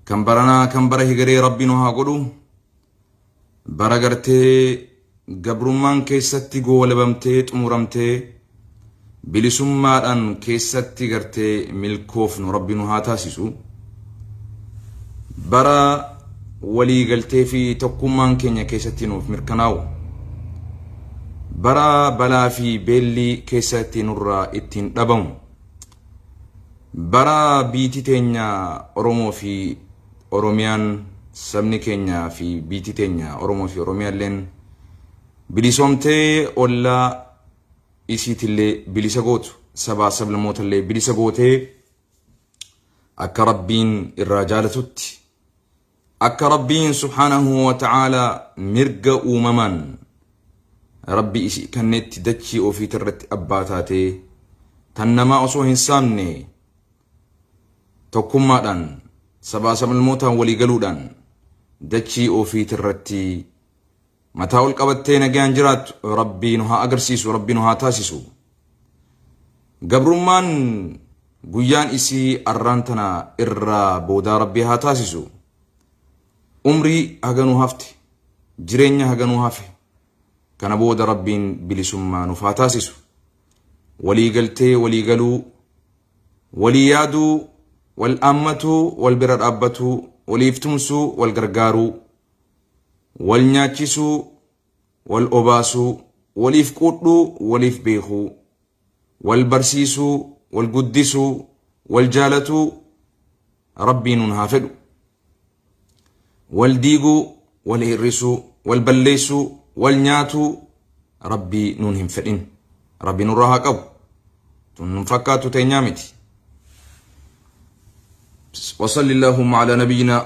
كم برنا كم بره غري ربنا هاقولو برغرتي قبرمان كيستي قول بمتي تمرمتي بلسمان كيستي غرتي ملكوف ربنا هاتاسسو برا ولي قلتي في تقومان كينيا كيستي نوف مركناو برا بلا في بيلي كيستي نورا اتين دبم برا بيتي تينيا oromo في oromian sabni kenya في بيتي تينيا oromo في oromian لين بلسومتي ولا إسيت اللي بلسقوت سبع سبل الموت اللي بلسقوتي أكربين الرجال تتي أكربين سبحانه وتعالى مرقا وممن ربي إسي كانت دتشي أو في ترت أباتاتي تنما أصوه إنساني تقوم دان سبع سبل الموت ولي قلودان دتشي أو في ترتي متاول قبتين جان جرات ربي نها أجرسيس وربي نها تاسيسو قبرمان قيان إسي أرانتنا إرّا بودا ربي ها تاسيسو عمري هجنو هفتي جرينيا هجنو هفي كان بودا ربين بلسما نفا تاسيسو ولي قلتي ولي قلو ولي يادو والأمتو والبرد أبتو ولي يفتمسو والقرقارو والناتشسو والأباسو وليف قطو وليف بيخو والبرسيسو والقدسو والجالتو ربي ننهافدو والديقو والإرسو والبليسو والنياتو ربي ننهم فدين ربي نراها قبو تنفكاتو تينيامتي وصل اللهم على نبينا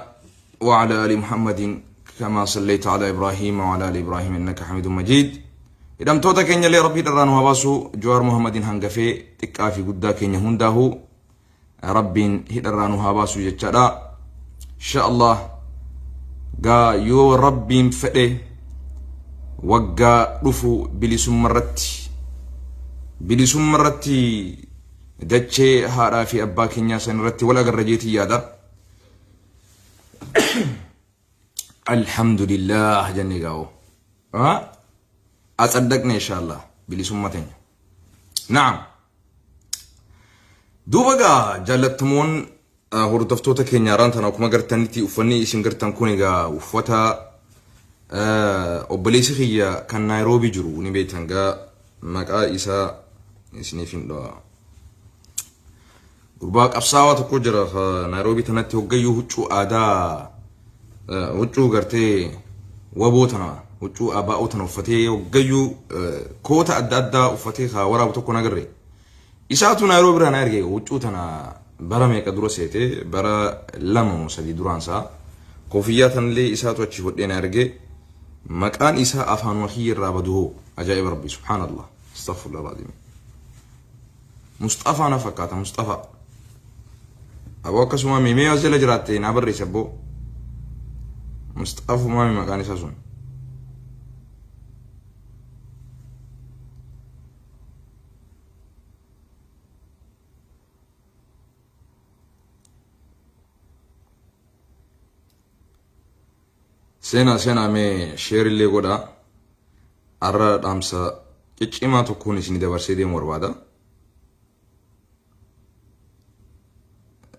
وعلى آل محمد كما صليت على إبراهيم وعلى آل إبراهيم إنك حميد مجيد إذا توتا كينيا لي ربي دران واباسو جوار محمد هنغفي تكافي قدا كينيا هنداهو ربي هدران واباسو يجدا إن شاء الله غا يو ربي مفئه وغا رفو بلسم مرتي دچه هارا في أبا كينيا سنرتي ولا غرجيتي يادا الحمد لله جني قاو أصدقنا إن شاء الله بلسمتين نعم دوبا جالتمون هردفتوتا كينيا رانتنا وكما قرتنتي وفني إسم قرتن كونيغا وفتا وبليسي خيا كان نيروبي جرو نبيتنغا مكا إسا إسنيفين دوا قرباك أبساوة تقجر نيروبي تنتي وقيو هجو آدا وجو غرتي وابوتنا وجو اباوتنا وفتي وغيو كوتا ادادا وفتي خا ورا بتكو نغري اساتو نيروبي رانا يرغي وجو تنا برامي قدرو سيتي برا لمو سدي درانسا كوفياتن لي اساتو تشي ودينا يرغي مكان اسا افان وخير رابدو عجائب ربي سبحان الله استغفر الله العظيم مصطفى نفكات مصطفى ابوك سما ميمي ازل جراتي نابري سبو مصطفى مامي مكاني ساسون سينا مي شير اللي قودا أرى دامسا كيما تكوني سيني دبر سيدي مروادا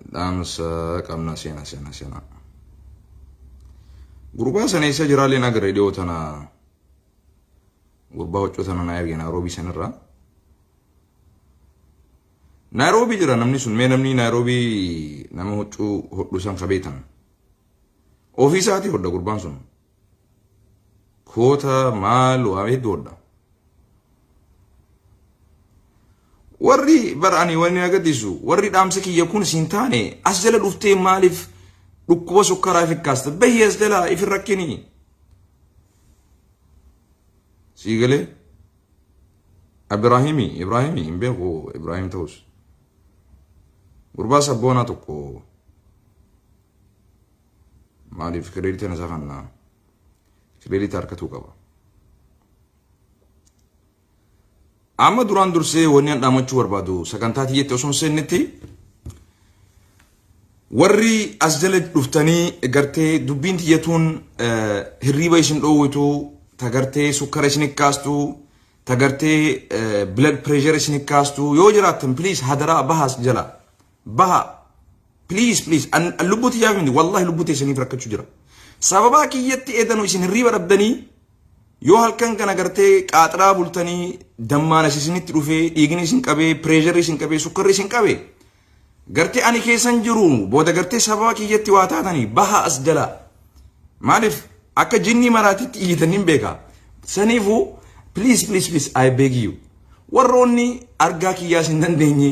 دامسا كامنا سينا غربا سنيسا جرالي ناغ راديو تنا غربا وچو تنا نايرغي نيروبي سنرا نيروبي جرا نمني سن مي نمني نيروبي نما وچو هدو سان خبيتن اوفيساتي هدا غربان سن كوتا مال وامي دودا وري براني وني اغديسو وري دامسكي يكون سنتاني اسجل دفتي مالف ركوب سكر في الكاست بيز دلا في الركني سيغلي ابراهيمي مبيغو ابراهيم توس غربا سبونا تكو مالي فكريتي انا زغنا فكريتي تركتو قبا اما دوران درسي وني دامچ وربادو سكنتاتي يتوسون سنتي warri as jala dhuftanii gartee dubbiin tiyyatuun hirriba isin dhoowwitu tagartee sukkara isin kaastu tagartee blood pressure isin kaastu yoo jiraattan please hadara bahas jala baha please an lubbuti yaafindi wallahi lubbuti isiniif rakkachuu jira sababa kiyyatti eedanu isin hirriba dhabdanii yoo halkan kana gartee qaaxraa bultanii dammaana isinitti dhufee dhiigni isin qabee pressure isin qabee sukkarri isin qabee gartee ani keessan jiru booda gartee sababa kiyyatti waa taatanii baha as jala maaliif akka jinni maraatitti iyyitaniin beeka saniifu please I beg you warroonni argaa kiyyaas hin dandeenye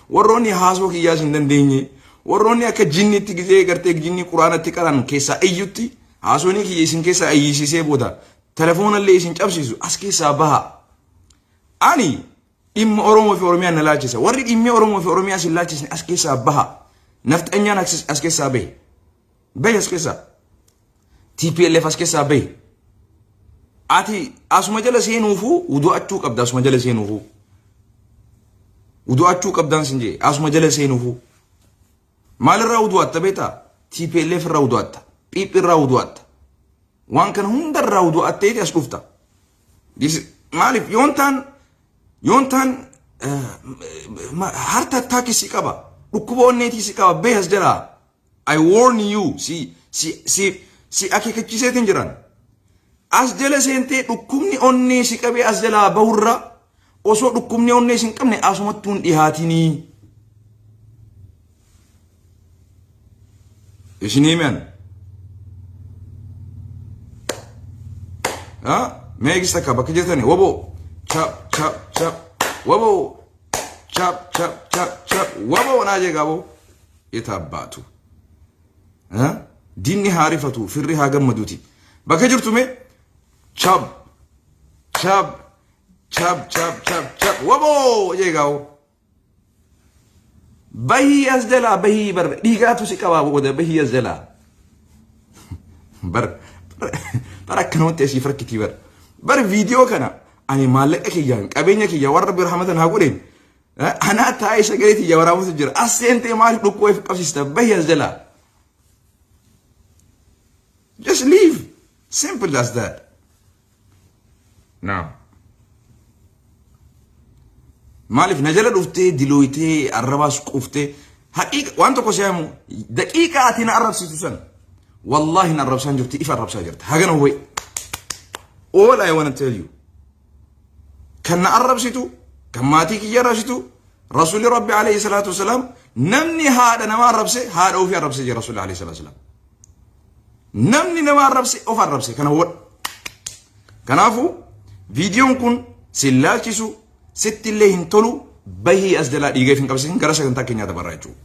warroonni haasoo kiyyaas hin dandeenye warroonni akka jinnitti gizee gartee jinni quraanatti qaran keessaa iyyutti haasoonii kiyya isin keessaa iyyisisee booda telefoonallee isin cabsiisu as keessaa baha ani dhimma Oromoo fi Oromiyaa na laachisa warri dhimma Oromoo fi Oromiyaa sin laachisne as keessaa baha nafxanyaan as keessaa bahe as keessaa TPLF as keessaa bahe ati asuma jala seenuufu wudu'achuu qabda asuma jala seenuufu wudu'achuu qabdaan sinjee asuma jala seenuufu maalirraa wudu'atta beeta TPLF irraa wudu'atta PIP irraa wudu'atta waan kana hundarraa wudu'atteeti as dhufta maaliif yoontaan harta attaaki si qaba dhukkuba onneetii si qaba bahe as jala I warn you si akeekachiiseetiin jiran as jala seentee dhukkubni onnee si qabee as jala bahurra osoo dhukkubni onnee sin qabne asumattuun dhihaatinii isinii men meegista ka bakka jirtani WABO chap WABO chap WABO naaje gaabo itaabbaatu dinni haarifatu firri haa gammaduuti bakka jirtume chap WABO jeegaawo bahi as jala bahi bar dhiigaatu si qabaa booda bahi as jala bar akkanumatti asii farkitii bar viidiyoo kana ani maallaqa kiyyaan qabeenya kiyya warra birhamatan haa godheen anaa taa'ee sagalee tiyya waraabutu jira as seentee maaliif dhukkoo if qabsiista bahi as jala just leave simple as that now maaliif na jala dhuftee dilooytee arrabaas quuftee haqiiqa waan tokko seeyamu daqiiqa ati na arrabsiisu san wallahi na arrabsaan jirti if arrabsaa jirti hagana huwee all I want to tell you kan na arrabsitu kan maatii kiyya arrabsitu rasuuli rabbi alayhi salaatu wasalaam namni haadha nama arrabse haadha ofii arrabse jira rasuuli alayhi salaatu wasalaam namni nama arrabse of arrabse kana huwee kanaafu viidiyoon kun sin laalchisu sitti illee hin tolu bahii as jalaa dhiigeef hin qabsiisin gara sagantaa keenyaa dabarraa jechuudha.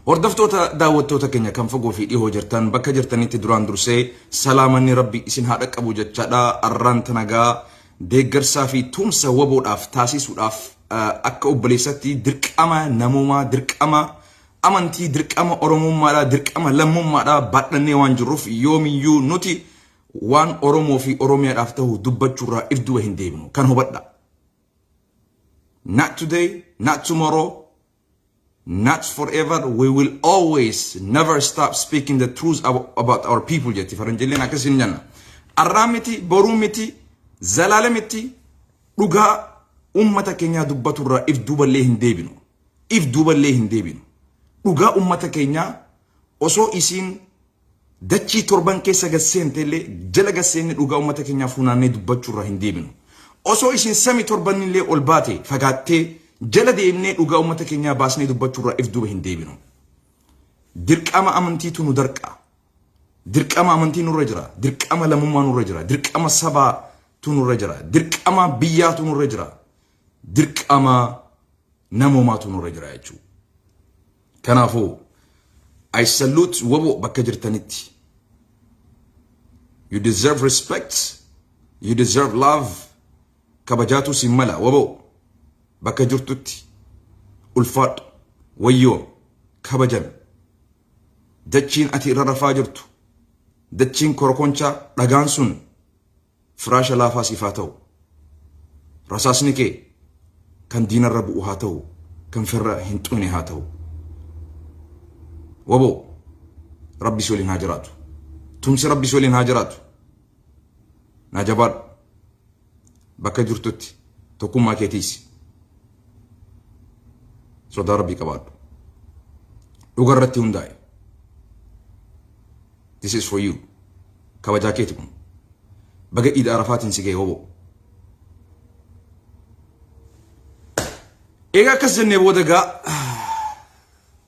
Hordoftoota daawwattoota keenya kan fagoo fi dhihoo jirtan bakka jirtanitti duraan dursee salaamanni rabbi isin haa dhaqqabu jechaadha arraan tanagaa deeggarsaa fi tumsa waboodhaaf taasisuudhaaf akka obboleessatti dirqama namummaa dirqama amantii dirqama oromummaadhaa dirqama lammummaadhaa baadhannee waan jirruuf yoomiyyuu nuti waan Oromoo fi Oromiyaadhaaf ta'u dubbachuurraa irduba hin deebinu kan hubadha. Not today, not tomorrow, not forever. We will always never stop speaking the truth about our people. Jetti faranjilleen akkasin janna. Arraamiti, boruumiti, zalaalamiti dhugaa ummata keenyaa dubbaturraa if duuballee hin deebinu. If duuballee hin deebinu. Dhugaa ummata keenyaa osoo isiin dachii torban keessa gasseenteellee jala gasseenni dhugaa ummata keenyaa funaannee dubbachuurraa hin deebinu. osoo isin sami torbanillee ol baate fagaattee jala deemnee dhugaa ummata keenyaa baasnee dubbachuurraa if duuba hin deebinu. Dirqama amantiitu nu darqa. Dirqama amantii nurra jira. Dirqama lammummaa nurra jira. Dirqama sabaatu nurra jira. Dirqama biyyaatu nurra jira. Dirqama namummaatu nurra jira jechuudha. Kanaafuu I salute WABO bakka jirtanitti. You deserve respect. You deserve love. Kabajaatu simmala WABO bakka jirtutti ulfaadhu wayyoo kabajan dachiin ati irra rafaa jirtu dachiin korokonchaa dhagaan sun firaasha laafaa siif haa ta'u rasaasni kee kan diinarra bu'u haa ta'u kan firra hin xumne haa ta'u WABO rabbi solin hajaratu tumsi rabbi solin hajaratu najabar bakka jirtutti tokkummaa keetiis sodaa rabbi qabaadhu dhugarratti hundaa'e. This is for you. Kabajaa keeti kun baga Eid Arafaatiin si ga'e WABO. Egaa akkas jennee booda gaa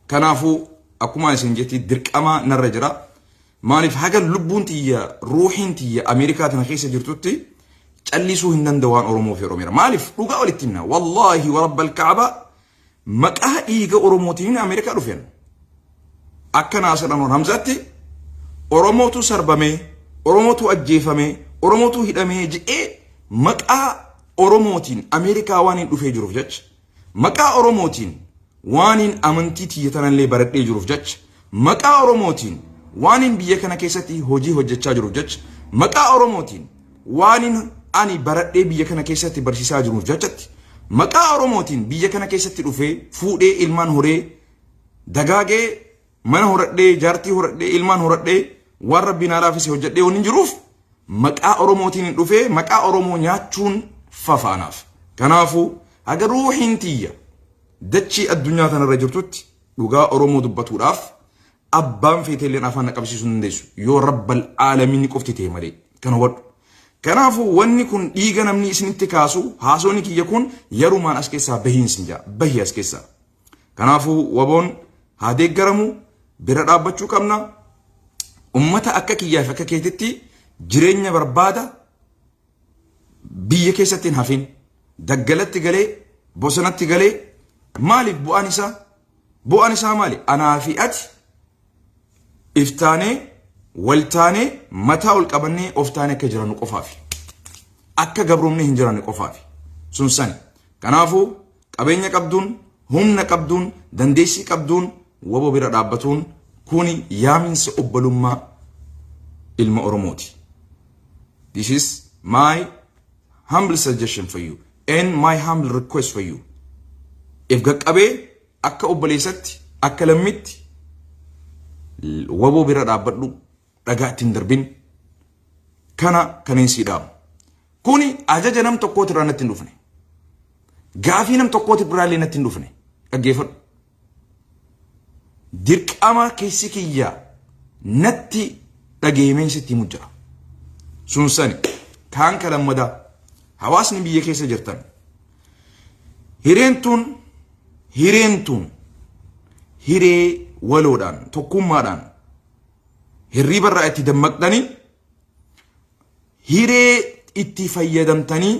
kanaafuu akkuma isin jetti dirqama narra jira. Maaliif haga lubbuun tiyya ruuhiin tiyya Ameerikaa tana keessa jirtutti callisuu hin danda'u waan Oromoo fi Oromiyaa. Maaliif dhugaa walitti himna wallaahi wa rabbal Kaaba maqaa dhiiga Oromootiin Ameerikaa dhufeen akka Naasir Hamzaatti Oromootu sarbame, Oromootu ajjeefame, Oromootu hidhame jedhee maqaa Oromootiin Ameerikaa waan hin dhufee jiruuf jecha maqaa Oromootiin waan hin amantii tiyya tanallee baradhee jiruuf jecha maqaa Oromootiin waan hin biyya kana keessatti hojii hojjechaa jiruuf jecha maqaa Oromootiin waan hin ani baradhee biyya kana keessatti barsiisaa jiruuf jechatti maqaa Oromootiin biyya kana keessatti dhufee fuudhee ilmaan horee dagaagee mana horadhee jaartii horadhee ilmaan horadhee waan rabbiin alaafis hojjedhee waan hin jiruuf maqaa Oromootiin dhufee maqaa Oromoo nyaachuun fafaanaaf. Kanaafuu haga ruuhiin tiyya dachii addunyaa tanarra jirtutti dhugaa Oromoo dubbatuudhaaf abbaan feeteelleen afaan naqabsiisuu hin dandeessu yoo rabbal aalamiin qofti ta'e malee kana wadhu. Kanaafuu wanni kun dhiiga namni isinitti kaasu haasooni kiyya kun yarumaan as keessaa bahiinsin jaa bahii as keessaa. Kanaafuu WABOon haa deeggaramu bira dhaabbachuu qabna. Ummata akka kiyyaaf akka keetitti jireenya barbaada biyya keessatti hin hafin daggalatti galee bosonatti galee maaliif bu'aan isaa maali anaa fi ati iftaanee waltaanee mataa ol qabannee oftaanee akka jirannu qofaafi akka gabrumne hin jiranne qofaafi sun sani. Kanaafuu qabeenya qabduun humna qabduun dandeessii qabduun WABO bira dhaabbatuun kuni yaaminsa obbolummaa ilma Oromooti. This is my humble suggestion for you and my humble request for you. If gaqqabee akka obboleessatti akka lammitti WABO bira dhaabbadhu dhagaa ittiin darbin kana kaneensi dhaamu. Kuni ajaja nam tokkooti irraa natti hin dhufne. Gaafii nam tokkooti biraallee natti hin dhufne. Dhaggeeffadhu. Dirqama keessi kiyyaa natti dhageemeen sitti himu jira. Sun sani kaan kalammadaa hawaasni biyya keessa jirtan hireentuun hiree waloodhaan tokkummaadhaan hirriba irraa itti dammaqdanii hiree itti fayyadamtanii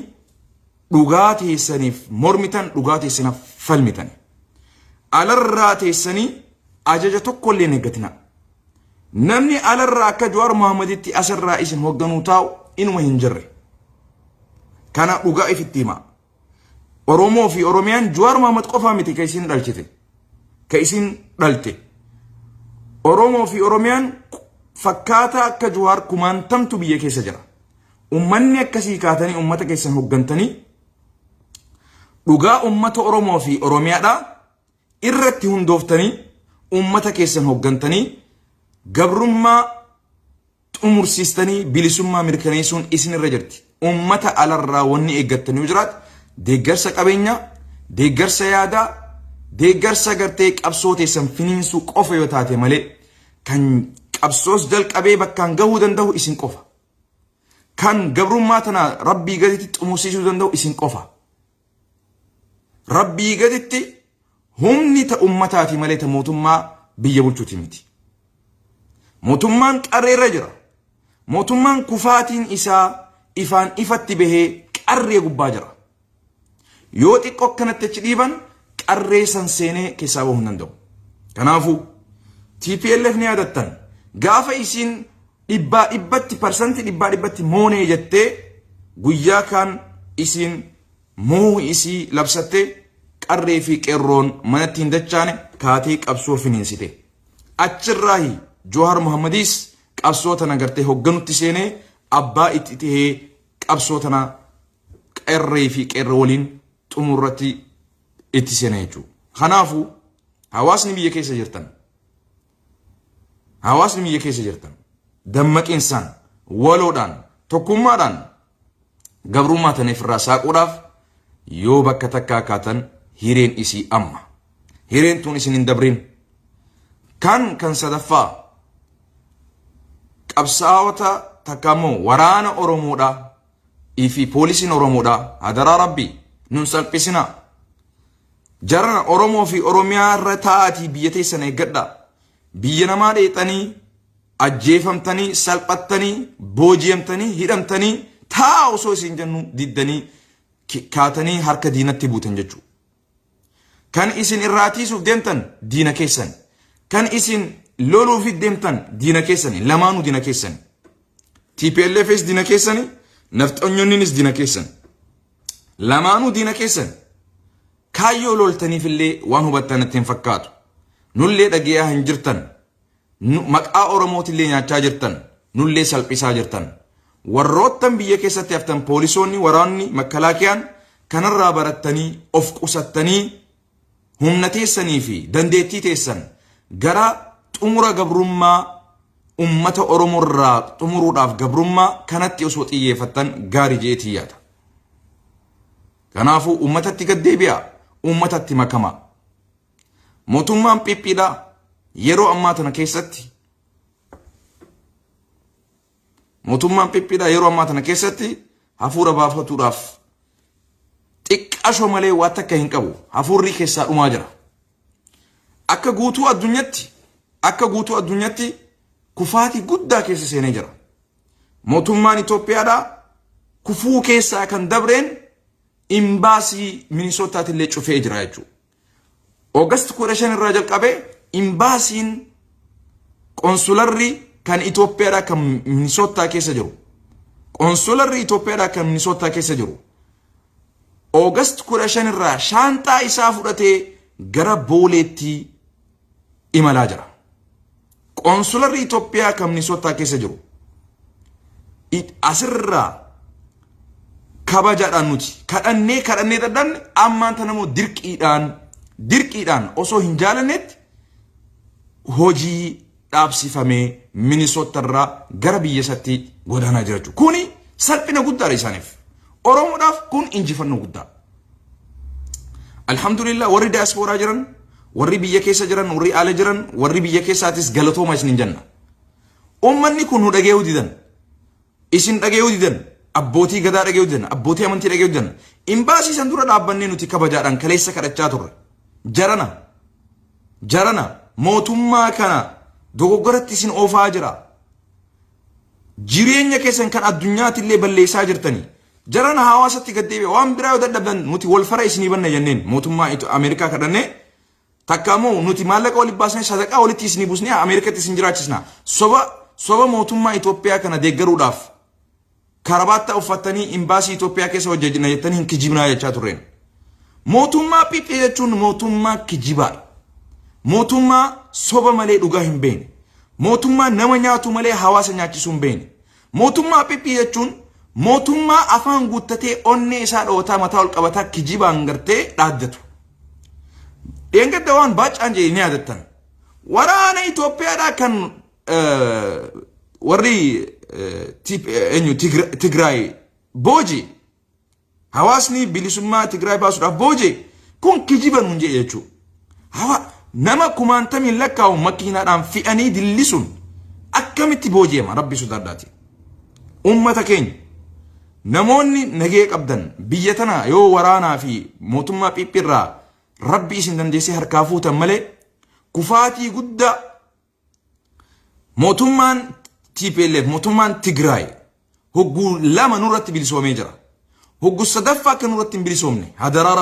dhugaa teessaniif mormitan dhugaa teessanaaf falmitan alarraa teessanii ajaja tokko illee eeggatina. Namni alarraa akka Jawaar Mohammeditti asirraa isin hoogganuu taa'u inuma hin jirre. Kana dhugaa ifitti hima. Oromoo fi Oromiyaan Jawaar Mohammed qofaa miti ka isin dhalchite. Ka isin dhalte. Oromoo fi Oromiyaan fakkaataa akka Jawaar kumaantamtu biyya keessa jira. Ummanni akkasii kaatanii ummata keessan hooggantanii dhugaa ummata Oromoo fi Oromiyaadhaa irratti hundooftanii ummata keessan hooggantanii gabrummaa xumursiistanii bilisummaa mirkaneessuun isin irra jirti. Ummata alarraa wanni eeggattanii jiraat deeggarsa qabeenyaa, deeggarsa yaadaa, deeggarsa gartee qabsoo teessan finiinsuu qofa yoo taate malee kan qabsoos jalqabee bakkaan gahuu danda'u isin qofa. Kan gabrummaa tana rabbii gaditti xumursiisuu danda'u isin qofa. Rabbii gaditti humni ta ummataati malee ta mootummaa biyya bulchuuti miti. Mootummaan qarreerra jira. Mootummaan kufaatiin isaa ifaan ifatti bahee qarree gubbaa jira. Yoo xiqqoo akkanatti achi dhiiban qarree san seenee keessaa bahuu hin danda'u. Kanaafuu TPLF ni yaadattan gaafa isin dhibbatti moonee jettee guyyaa kaan isin moo isii labsattee qarree fi qeerroon manatti hin dachaane kaatee qabsoo finiinsite. Achirraahi Jawaar Mohammedis qabsoo tana gartee hoogganutti seenee abbaa itti tahee qabsoo tana qeerree fi qeerroo waliin xumurratti itti seenee jechuudha. Kanaafuu hawaasni biyya keessa jirtan hawaasni biyya keessa jirtan dammaqinsan waloodhaan tokkummaadhaan gabrummaa tana irraa saaquudhaaf yoo bakka takkaa kaatan hireen isii amma hireen tun isin hin dabrin kan sadaffaa qabsaa'ota takkamoo waraana oromoodha ifi poolisiin oromoodha hadaraa rabbi nun salphisina jarana oromoo fi oromiyaa irra taa'atii biyya teessan eeggadha biyya namaa dheexanii ajjeefamtanii salphattanii booji'amtanii hidhamtanii taa osoo isin jennu diddanii kaatanii harka diinatti buutan jechuudha. Kan isin irraatiisuuf deemtan diina keessan. Kan isin loluuf deemtan diina keessani. Lamaanuu diina keessani. TPLFs diina keessani. Nafxanyonninis diina keessani. Lamaanuu diina keessani. Kaayyoo loltaniif illee waan hubattan ittiin fakkaatu. Nullee dhageeyaa hin jirtan. Maqaa Oromootillee nyaachaa jirtan. Nullee salphisaa jirtan. warroottan biyya keessatti haftan poolisoonni waraanni makkalaakiyaan kanarraa barattanii of qusattanii humna teessanii fi dandeettii teessan gara xumura gabrummaa ummata Oromoorraa xumuruudhaaf gabrummaa kanatti osoo xiyyeeffattan gaarii jeetii yaada. Kanaafuu ummatatti gaddeebi'a ummatatti makama. Mootummaan Phiphiidha yeroo ammaa tana keessatti mootummaan Phiphiidha yeroo ammaa tana keessatti hafuura baafatuudhaaf xiqqaashoo malee waan takka hin qabu hafuurri keessaa dhumaa jira. Akka guutuu addunyaatti kufaatii guddaa keessa seenee jira. Mootummaan Itoophiyaadha kufuu keessaa kan dabreen imbaasii Minisootaatti illee cufee jira jechuudha. Oogast 15 irraa jalqabee imbaasiin konsularri kan Itoophiyaadha kan Minisootaa keessa jiru. Konsularri Itoophiyaadha kan Minisootaa keessa jiru. Oogast 15 irraa shaantaa isaa fudhatee gara Booleetti imalaa jira. Konsularri Itoophiyaa kan Minisootaa keessa jiru. Asirraa kabajaadhaan nuti kadhannee dadhabne ammaan tanamoo dirqiidhaan osoo hin jaalannetti hojii dhaabsifamee Minisootarraa gara biyya isaatti godaanaa jira jechuudha. Kuni salphina guddaadha isaaniif. Oromoodhaaf kun injifannoo guddaa. Alhamdulillah warri diasporaa jiran, warri biyya keessa jiran, warri ala jiran, warri biyya keessaatis galatooma isin jenna. Uummanni kun nu dhageeyuu didan. Isin dhageeyuu didan. Abbootii gadaa dhageeyuu didan. Abbootii amantii dhageeyuu didan. Imbaasii san dura dhaabbannee nuti kabajaadhaan kaleessa kadhachaa turre. Jarana mootummaa kana dogoggoratti isin oofaa jira. Jireenya keessan kan addunyaatti illee balleessaa jirtanii. Jarana hawaasatti gaddeebi'a waan biraa yoo dadhabdan nuti wal fara isinii banna jenneen mootummaa Ameerikaa kadhannee takkaamoo nuti maallaqa walitti baasnee sadaqaa walitti isinii buusnee Ameerikatti isin jiraachisna. Soba mootummaa Itoophiyaa kana deeggaruudhaaf karabaata uffatanii imbaasii Itoophiyaa keessa hojjechina jettanii hin kijibnaa jechaa turreen. Mootummaa Phiphi jechuun mootummaa kijibaadha. Mootummaa soba malee dhugaa hin beekne. Mootummaa nama nyaatu malee hawaasa nyaachisuu hin beekne. Mootummaa Phiphi jechuun mootummaa afaan guuttatee onnee isaa dhootaa mataa ol qabataa kijibaan gartee dhaaddatu. Dheengadda waan baacaan jedhanii yaadattan. Waraana Itoophiyaadhaa kan warri Tigraay booji hawaasni bilisummaa Tigraay baasuudhaaf booji kun kijiban hun jedhe jechuudha. Nama kumaantamiin lakkaa'u makiinaadhaan fi'anii dillisuun akkamitti booji'ama rabbi sodaadhaati. Ummata keenya namoonni nagee qabdan biyya tana yoo waraanaa fi mootummaa Phiphi irraa rabbi isin dandeessee harkaa fuutan malee kufaatii guddaa mootummaan TPLF mootummaan Tigraay hogguu lama nurratti bilisoomee jira. Hogguu sadaffaa akka nurratti hin bilisoomne hadaraa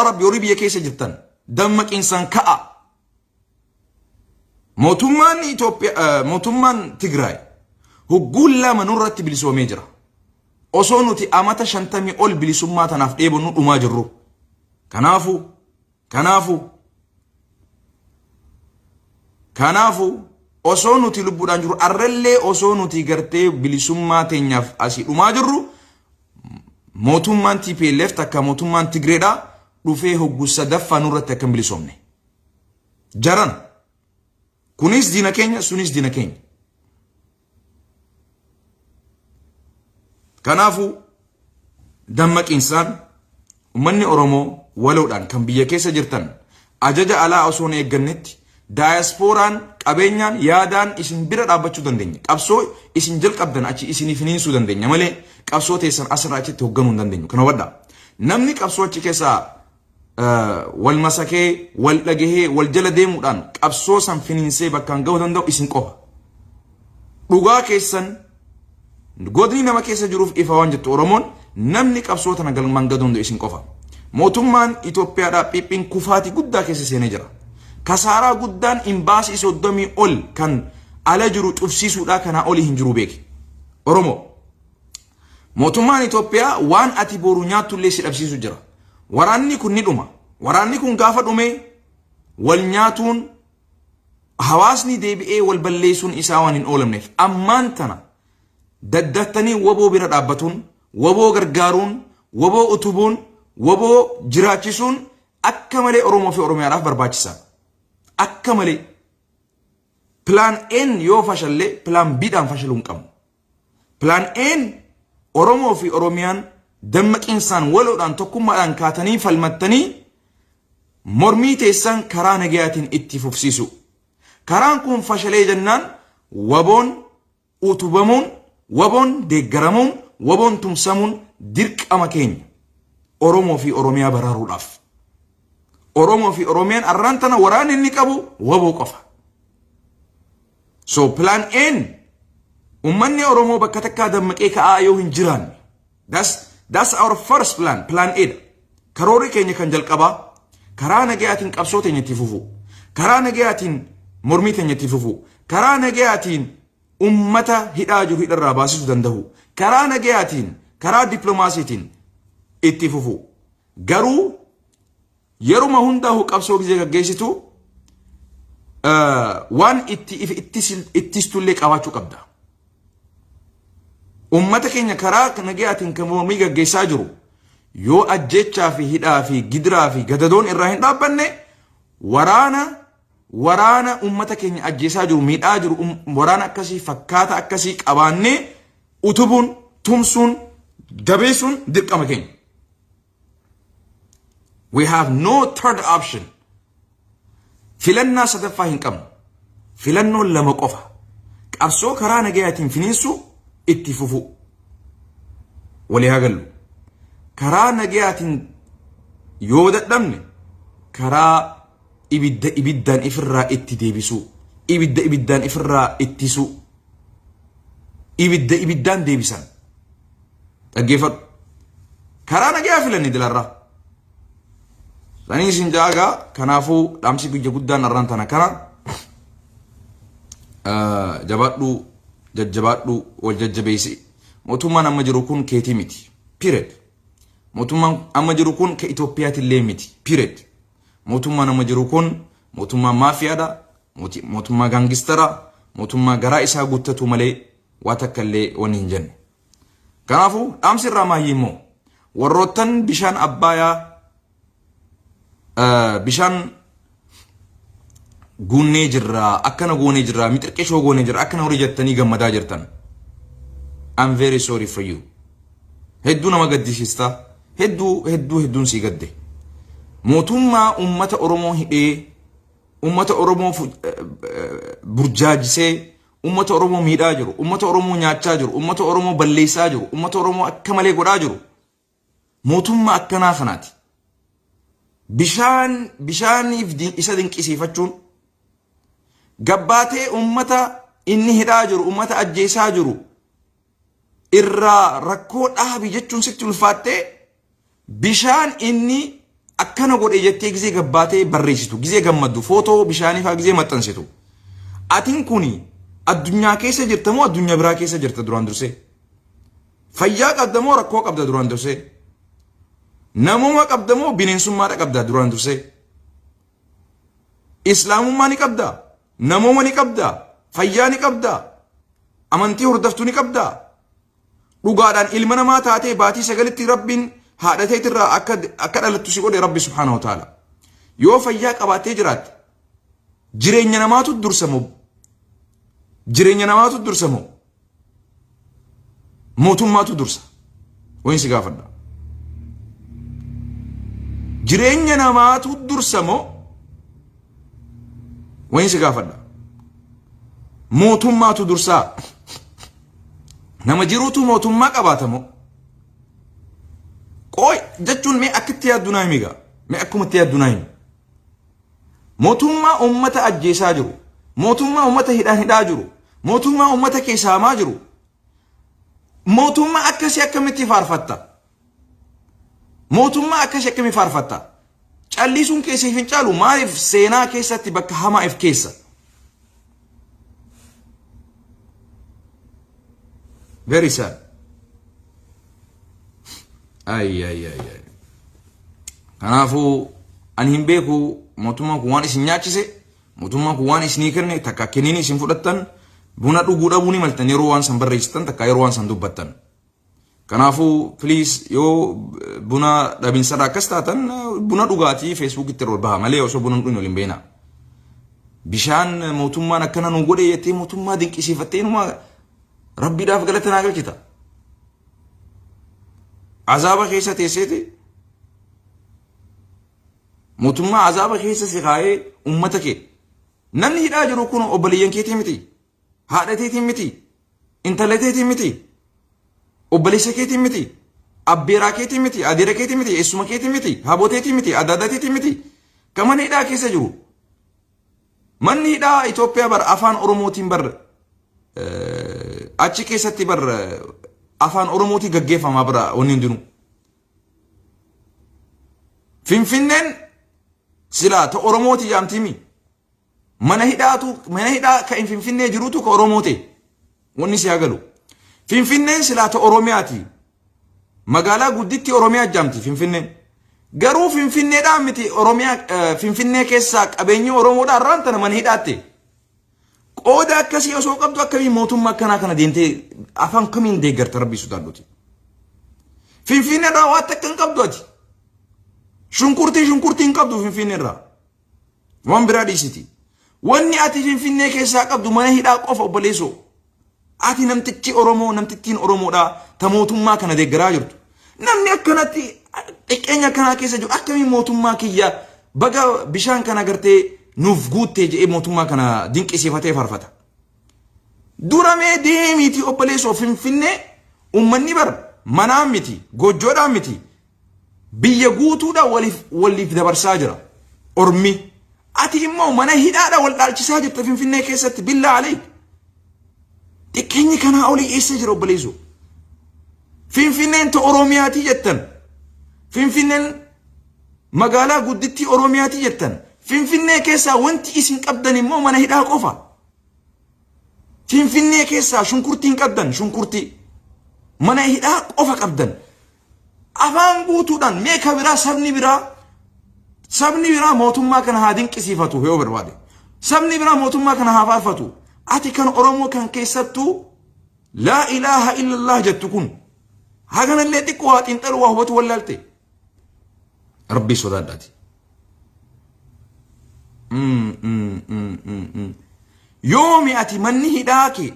rabbi horii biyya keessa jirtan dammaqinsan ka'a. Mootummaan Tigraay hogguu lama nurratti bilisoomee jira. Osoo nuti amata 50 ol bilisummaa tanaaf dheebonnu dhumaa jirru. Kanaafu osoo nuti lubbuudhaan jirru arrallee osoo nuti gartee bilisummaa teenyaaf asii dhumaa jirru mootummaan TPLF takka mootummaan Tigreedhaa dhufee hogguu sadaffaa nurratti akka hin bilisoomne. kunis diina keenya sunis diina keenya. Kanaafu dammaqiinsaan ummanni Oromoo waloodhaan kan biyya keessa jirtan ajaja alaa osoo hin eeggannetti diasporaan qabeenyaan yaadaan isin bira dhaabbachuu dandeenya. Qabsoo isin jalqabdan achi isiniif finiinsuu dandeenya malee qabsoo teessan asirraa achitti hoogganuu hin dandeenyu. Kana waddaa namni qabsoo achi keessaa wal masakee wal dhagahee wal jala deemuudhaan qabsoo san finiinsee bakkaan ga'uu danda'u isin qofa. Dhugaa keessan godni nama keessa jiruuf ifa waan jettu Oromoon namni qabsoo tana galmaan ga'uu danda'u isin qofa. Mootummaan Itoophiyaadhaa phiphiin kufaatii guddaa keessa seenee jira. Kasaaraa guddaan imbaasii 30 ol kan ala jiru cufsiisuudhaa kanaa olii hin jiru beeki. Oromoo mootummaan Itoophiyaa waan ati boru nyaatullee si dhabsiisu jira. Waraanni kun ni dhuma. Waraanni kun gaafa dhume wal nyaatuun hawaasni deebi'ee wal balleessuun isaa waan hin oolamneef ammaan tana daddattanii waboo bira dhaabbatuun waboo gargaaruun waboo utubuun waboo jiraachisuun akka malee Oromoo fi Oromiyaadhaaf barbaachisaa. Akka malee plan N yoo fashalle plan B dhaan fashaluu hin qabnu. Plan N Oromoo fi Oromiyaan dammaqiinsaan waloodhaan tokkummaadhaan kaatanii falmattanii mormii teessan karaa nagayaatiin itti fufsiisu. Karaan kun fashalee jennaan waboon utubamuun, waboon deeggaramuun, waboon tumsamuun dirqama keenya Oromoo fi Oromiyaa baraaruudhaaf. Oromoo fi Oromiyaan arraan tana waraan inni qabu waboo qofa. So plan N ummanni Oromoo bakka takkaa dammaqee ka'aa yoo hin jiraanne. That's our first plan, plan A. Karoorri keenya kan jalqabaa karaa nagayaatiin qabsoo teenya itti fufu. Karaa nagayaatiin mormii teenya itti fufu. Karaa nagayaatiin ummata hidhaa jiru hidharraa baasisuu danda'u. Karaa nagayaatiin karaa dippiloomaasiitiin itti fufu. Garuu yeruma hundaa'u qabsoo gisee gaggeessitu waan ittistullee qabaachuu qabda. Ummata keenya karaa nagayaatiin kan mormii gaggeessaa jiru yoo ajjechaa fi hidhaa fi gidiraa fi gadadoon irraa hin dhaabbanne waraana ummata keenya ajjeesaa jiru miidhaa jiru waraana akkasii fakkaata akkasii qabaannee utubuun tumsuun dabeessuun dirqama keenya. We have no third option. Filannaa sadaffaa hin qabnu. Filannoon lama qofa. Qabsoo karaa nagayaatiin finiinsu itti fufu. Walii haa gallu. Karaa nagayaatiin yoo dadhabne karaa ibiddaan ifirraa itti deebisu. Ibiddaan ifirraa ittisu. Ibiddaan deebisan. Dhaggeeffadhu. Karaa nagayaa filanni dilarraa. Sanii isin jaagaa kanaafuu dhaamsi biyya guddaan arraan tana kana jajjabaadhu wal jajjabeessi. Mootummaan amma jiru kun keetii miti. Period. Mootummaan amma jiru kun ka Itoophiyaatillee miti. Period. Mootummaan amma jiru kun mootummaa maafiyaadha. Mootummaa gaangistara. Mootummaa garaa isaa guuttatu malee waa takka illee wanni hin jenne. Kanaafuu dhaamsi irraa maayyii immoo warroottan bishaan Abbayaa bishaan guunnee jirraa akkana goonee jirraa mixirqeshoo goonee jirraa akkana horii jettanii gammadaa jirtan. I'm very sorry for you. Hedduu nama gaddisiista. Hedduun sii gadde. Mootummaa ummata Oromoo hidhee ummata Oromoo burjaajisee ummata Oromoo miidhaa jiru ummata Oromoo nyaachaa jiru ummata Oromoo balleessaa jiru ummata Oromoo akka malee godhaa jiru mootummaa akkanaa kanaati. Bishaaniif isa dinqisiifachuun gabbaatee ummata inni hidhaa jiru ummata ajjeesaa jiru irraa rakkoo dhaabi jechuun sitti ulfaattee bishaan inni akkana godhe jettee gizee gabbaatee barreessitu gizee gammaddu footoo bishaaniifaa gizee maxxansitu. Atiin kuni addunyaa keessa jirta moo addunyaa biraa keessa jirta duraan dursee? Fayyaa qabda moo rakkoo qabda duraan dursee? Namuma qabda moo bineensummaa qabda duraan dursee? Islaamummaa ni qabda, namuma ni qabda, fayyaa ni qabda, amantii hordoftuu ni qabda. Dhugaadhaan ilma namaa taatee baatii sagalitti Rabbiin haadhateetirraa akka dhalattu si godhe Rabbi subhaanahu wa ta'ala. Yoo fayyaa qabaatee jiraatte, jireenya namaatu dursamoo jireenya namaatu dursamoo mootummaatu dursa wayin si gaafadha jireenya namaatu dursamoo wayin si gaafadha mootummaatu dursaa nama jiruutu mootummaa qabaatamoo qoy jechuun mee akkitti yaaddunaa himiga mee akkumatti yaaddunaa himi mootummaa ummata ajjeesaa jiru mootummaa ummata hidhaa jiru mootummaa ummata keessaamaa jiru mootummaa akkasii akkamitti faarfatta mootummaa akkasii akkamitti faarfatta callisuun keessi hin caalu maaliif seenaa keessatti bakka hamaa if keessa very sad ay kanaafuu ani hin beeku mootummaan kun waan isin nyaachise mootummaan kun waan isinii kenne takka kenniin isin fudhattan buna dhuguu dhabuuni maltan yeroo waan san barreessitan takka yeroo waan san dubbattan kanaafuu please yoo buna dhabiinsa akkas taatan buna dhugaatii Facebook itti rool baha malee osoo buna dhugne waliin beena bishaan mootummaan akkana nu godhe yettee mootummaa dinqisiifattee numa rabbiidhaaf galata naa galchita azaba keessa teesseeti mootummaa azaba keessa si kaa'ee ummata kee namni hidhaa jiru kun obboleeyyan keetii miti haadha keetii miti intala keetii miti obboleessa keetii miti abbeeraa keetii miti adeera keetii miti eessuma keetii miti habooteetii miti addaaddateetii miti kaman hidhaa keessa jiru manni hidhaa Itoophiyaa bar afaan Oromootiin bar achi keessatti bar afaan Oromootii gaggeeffamaa bira wanni hundinuu Finfinneen silaa ta Oromooti yaamtimi mana hidhaa ka Finfinnee jirutu ka Oromoote wanni si hagalu Finfinneen silaa ta Oromiyaati magaalaa gudditti Oromiyaa jaamti Finfinneen garuu Finfinneedhaan miti Oromiyaa Finfinnee keessaa qabeenyi Oromoodhaan raantana mana hidhaatte qooda akkasii osoo qabdu akkamii mootummaa akkanaa kana deemtee afaan kamiin deeggarta rabbii sodaadhuti Finfinneerraa waan takka hin qabdu ati shunkurtii hin qabdu Finfinneerraa waan biraa dhiisiti wanni ati Finfinnee keessaa qabdu mana hidhaa qofa obboleessoo ati namtichi Oromoo namtittiin Oromoodhaa ta mootummaa kana deeggaraa jirtu namni akkanatti xiqqeenya akkanaa keessa jiru akkamii mootummaa kiyya baga bishaan kana gartee nuuf guuttee jedhee mootummaa kana dinqisiifatee farfata duramee deemiti obboleessoo Finfinnee ummanni bar manaan miti gojoodhaan miti biyya guutuudha waliif dabarsaa jira ormi ati immoo mana hidhaadha wal dhaalchisaa jirta Finfinnee keessatti billaa alayk xiqqeenyi kanaa olii eessa jira obboleessoo Finfinneen ta Oromiyaati jettan Finfinneen magaalaa gudditti Oromiyaati jettan Finfinnee keessaa wanti isin qabdan immoo mana hidhaa qofa Finfinnee keessaa shunkurtiin qabdan shunkurtii mana hidhaa qofa qabdan afaan guutuudhaan meeqa biraa sabni biraa mootummaa kana haa dinqisiifatu yoo barbaade sabni biraa mootummaa kana haa faarfatu ati kan Oromoo kan keessattuu laa ilaaha illallah jettu kun haganallee xiqqoo haa xiinxaluu waa hubatu wallaalte rabbii sodaadhaati yoomi ati manni hidhaa kee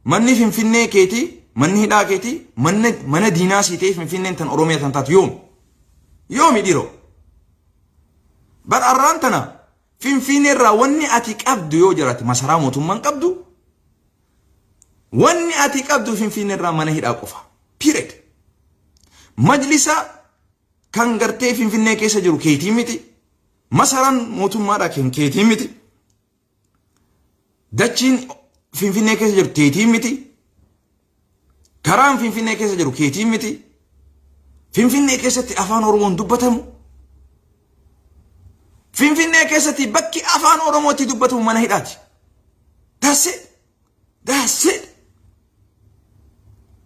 manni Finfinnee keetii manni hidhaa keetii mana diinaa siitee Finfinneen tan Oromiyaa tan taatu yoomi dhiroo bar arraan tana Finfinneerraa wanni ati qabdu yoo jiraate masaraa mootummaan qabdu wanni ati qabdu Finfinneerraa mana hidhaa qofa period majlisa kan gartee Finfinnee keessa jiru keetii miti masaran mootummaadha kan keetii miti dachiin Finfinnee keessa jiru keetii miti karaan Finfinnee keessa jiru keetii miti Finfinnee keessatti afaan Oromoon dubbatamu Finfinnee keessatti bakki afaan Oromootti dubbatamu mana hidhaati that's it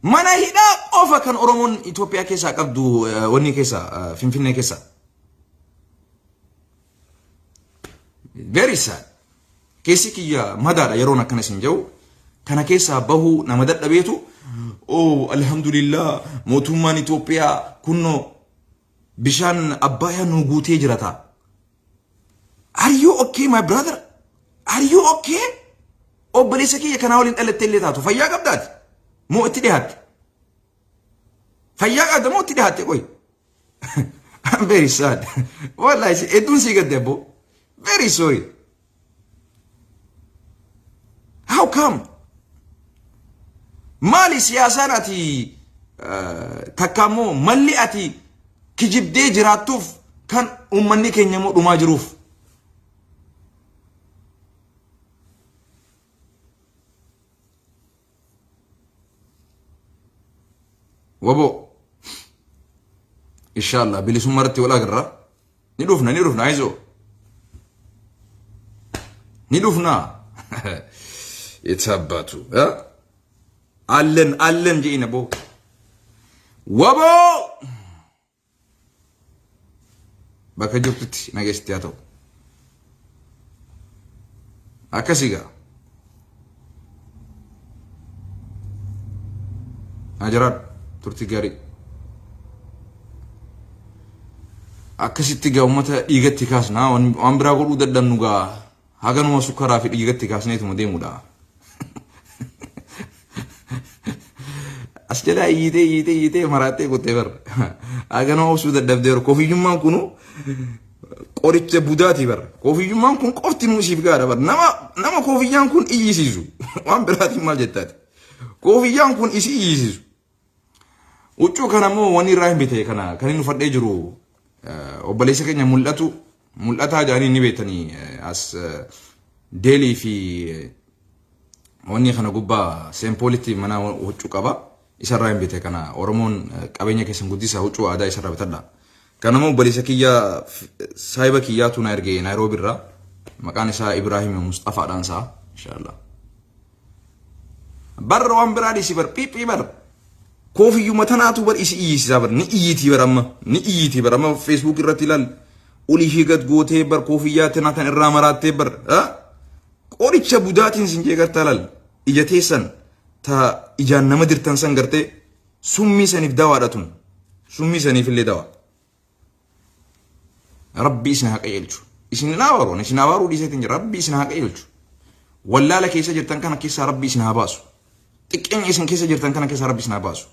mana hidhaa qofa kan Oromoon Itoophiyaa keessaa qabdu wanni keessa Finfinnee keessa very sad keessi kiyya madaadha yeroon akkana isin jedhu kana keessaa bahuu nama dadhabeetu alhamdulillah mootummaan Itoophiyaa kunno bishaan Abbayyaa nu guutee jirata are you okay my brother Are you okay? Obboleessa kiyya kana waliin dhalattee illee taatu fayyaa qabdaati moo itti dhihaatte? Fayyaa qabda moo itti dhihaatte qoy? I'm very sad. Wallahi edduun sii gadde abbo. Very sorry. How come? Mali siyaasaan ati takkaammoo malli ati kijibdee jiraattuuf kan ummanni keenya moo dhumaa jiruuf? WABO inshallah bilisummaa irratti wal agarra. Ni dhufna aizo. Ni dhufna. Itabatu. Allen jeina bo. WABO bakka jirtutti nageessitti haa ta'u. Akkasigaa. Ajaraad turtii gaarii. Akkasitti gaa ummata dhiigatti kaasna waan biraa godhuu dadhabnu gaa haganuma sukkaraa fi dhiigatti kaasneetuma deemudha. As jala iyyitee maraattee qottee bar haganuma obsuu dadhabdeeru kofiyyummaan kunu qoricha budaati bar kofiyyummaan kun qofti nuu siif gaadha bar nama kofiyyaan kun iyyisiisu waan biraatiin maal jettaati kofiyyaan kun isi iyyisiisu. Uccuu kanammoo wanni irraa hin bitee kana kan inni fadhee jiru obboleessa keenya mul'ataa jaanii ni beetanii as deelii fi wanni kana gubbaa seempoolitti mana huccuu qaba isarraa hin bitee kana Oromoon qabeenya keessan guddisa huccuu aadaa isarraa bitadha. Kanammoo obboleessa kiyya saahiba kiyyaatu na ergee Naayiroobii irraa maqaan isaa Ibraahim Mustafaadhaan isaa inshallah. Barra waan biraa dhisi bar piiphii bar. Kofiyyuma tanaatu bar isi iyyisiisaa bar ni iyyiti bar amma Facebook irratti ilaal olii fi gad gootee bar kofiyyaa tanatan irraa maraattee bar qoricha budaatiin sin jee gartaa laal ija teessan ta ijaan nama dirtan san gartee summii saniif dawaadha tun summii saniif illee dawa. Rabbi isin haa qajeelchu isin abaaruu dhiiseetiin jira Rabbi isin haa qajeelchu wallaala keessa jirtan kana keessaa Rabbi isin haa baasu xiqqeenya isin keessa jirtan kana keessaa Rabbi isin haa baasu.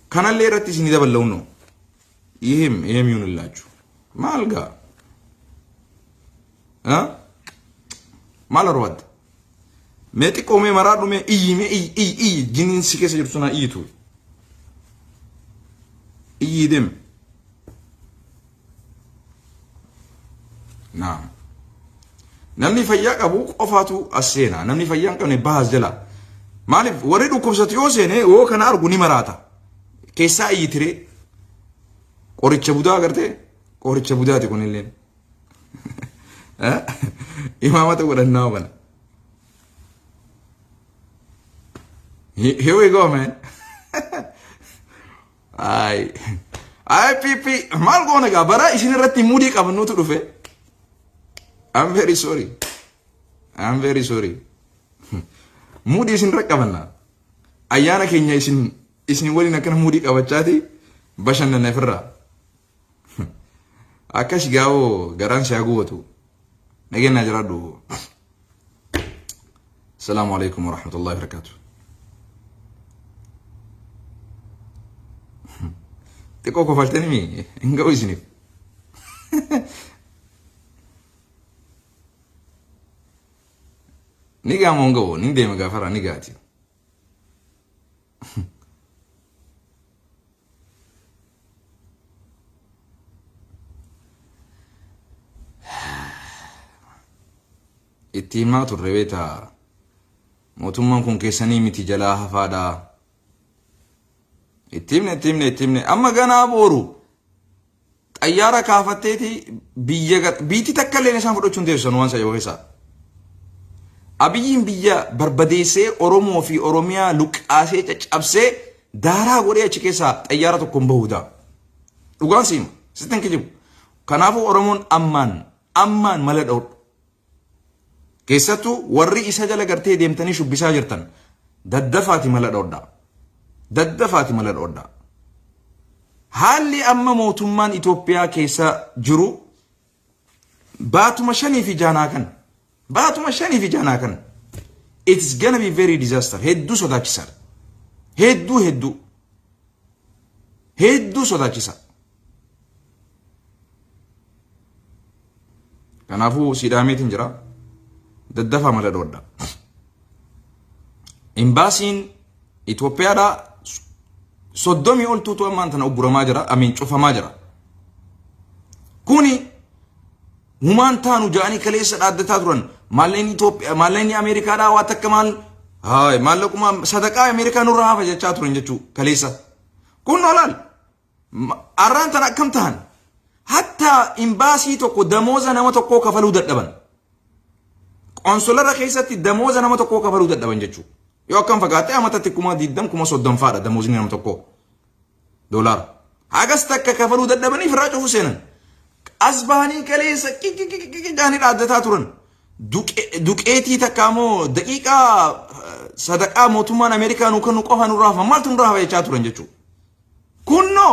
Kanallee irratti isin dabalawno ይህም ይሁንላችሁ ማልጋ ማለርዋት ሜጢ ቆሜ መራዱ ሜ ጂኒን ሲከሰ ጅርሱና ኢይቱ ኢይደም ናም namni fayyaa qabu qofaatu asseena namni fayyaa hin qabne baas jala maaliif warri dhukkubsatu yoo seene oo kana argu ni maraata keessaa iyyitire qoricha budaa agartee qoricha budaati kunilleen imaamata godhannaa bana. Here we go man. Ay pipi maal goona gaa bara isin irratti mudii qabannuutu dhufe. I'm very sorry. Moody isin rakkabanna. Ayyaana keenya isin waliin akkana moodii qabachaati bashannana firra. Akkas gaawoo garaan si haguutu. Nageenya jiraadhu. Assalamu alaikum wa rahmatullahi wa barakatuh. Xiqqoo kofaltanii hin ga'u isiniif. Niga mongo, ning de magafara nigati. Ittima turreveta motumman kun keessanii miti jalaa hafaadha. Ittimne amma ganaa booru xayyaara kaafatteeti biitti takka illee isaan fudhachuun teessan waan sa yoo keessa. Abiyyiin biyya barbadeessee Oromoo fi Oromiyaa luqqaasee caccabsee daaraa godhee achi keessaa xayyaara tokkoon bahuudha. Dhugaan siima sitti kijibu. Kanaafuu Oromoon ammaan mala dhawudha. Keessattuu warri isa jala gartee deemtanii shubbisaa jirtan daddafaati mala dhawudha. Haalli amma mootummaan Itoophiyaa keessa jiru baatuma shanii fi jaanaa kan it's gonna be very disaster hedduu sodaachisaadha hedduu sodaachisa kanaafuu sidaameetiin jira daddafa mala dhoodha imbaasiin Itoophiyaadha soddomii ol tuutu ammaan tana ugguramaa jira amiin cufamaa jira kuni humaan taanu ja'anii kaleessa dhaaddataa turan maalleen Itoophiyaa maalleen Ameerikaadha waa takka maallaquma sadaqaa Ameerikaa nurraa hafa jechaa turan jechuu kaleessa kun olaal arraan tana akkam tahan hatta imbaasii tokko damooza nama tokkoo kafaluu dadhaban konsolara keessatti damooza nama tokkoo kafaluu dadhaban jechuu yoo akkam fagaatee amatatti kuma 20 kuma 30 faadha damoozni nama tokkoo $. hagas takka kafaluu dadhabaniif irraa cufu seenan asbaanii kaleessa jaanii dhaaddataa turan duqeetii takka ammoo daqiiqaa sadaqaa mootummaan Ameerikaa nu kanu qofa nurraa hafa maaltu nurraa hafa jechaa turan jechuu kunno